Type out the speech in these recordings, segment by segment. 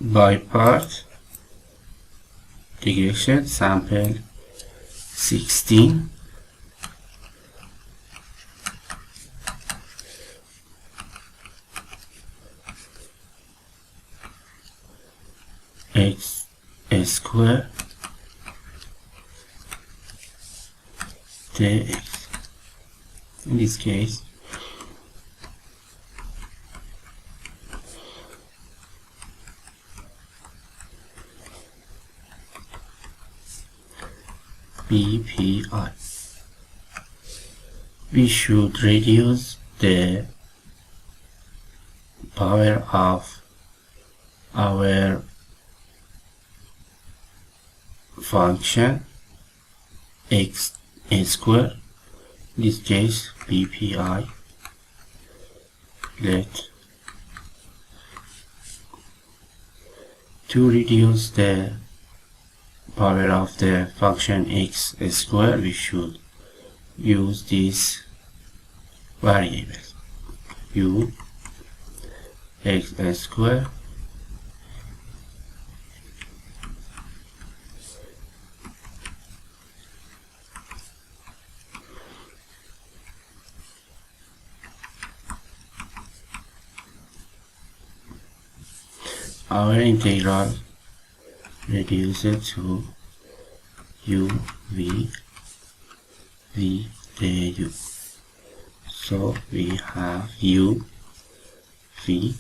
by part digression sample 16 x square dx. In this case BPI. We should reduce the power of our function x square, in this case BPI. To reduce the power of the function x square, we should use these variables u x square our integral reduces to u v du. So we have u v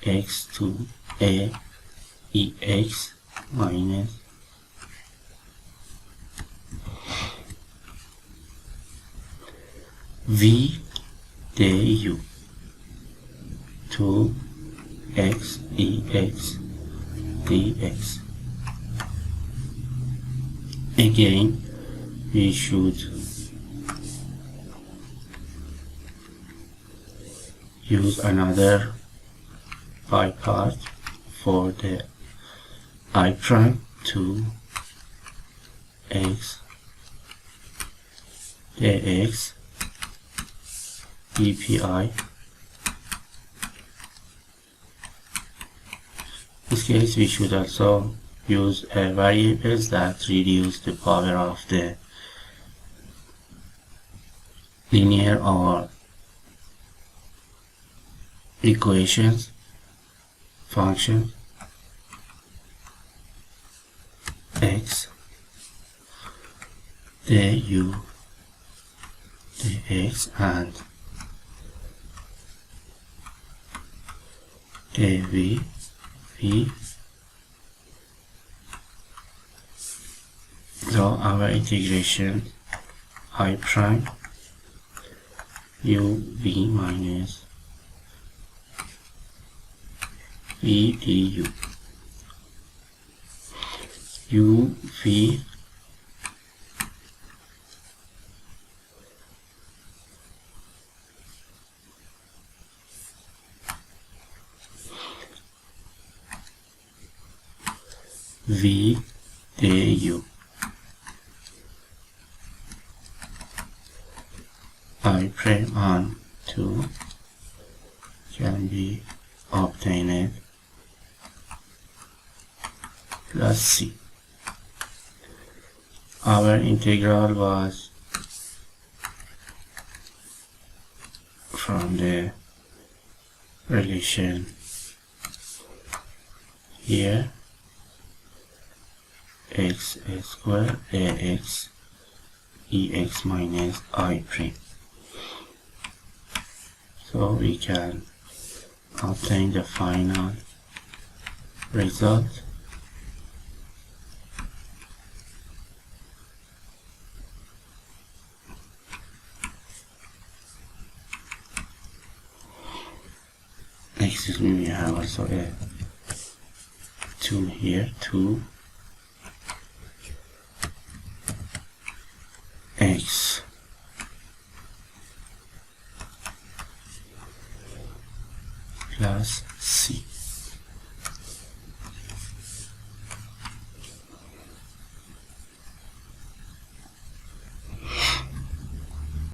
x to a ex minus v du to x ex dx. Again, we should use another by part for the I prime to x dx dpi. In this case, we should also use variables that reduce the power of the linear or equations function x du dx and dv v. So our integration I prime u v minus v du u v v du I prime on 2 can be obtained plus c. Our integral was from the relation here x square ax ex minus I prime. So we can obtain the final result. Excuse me, we have also a 2 here, 2 x plus c.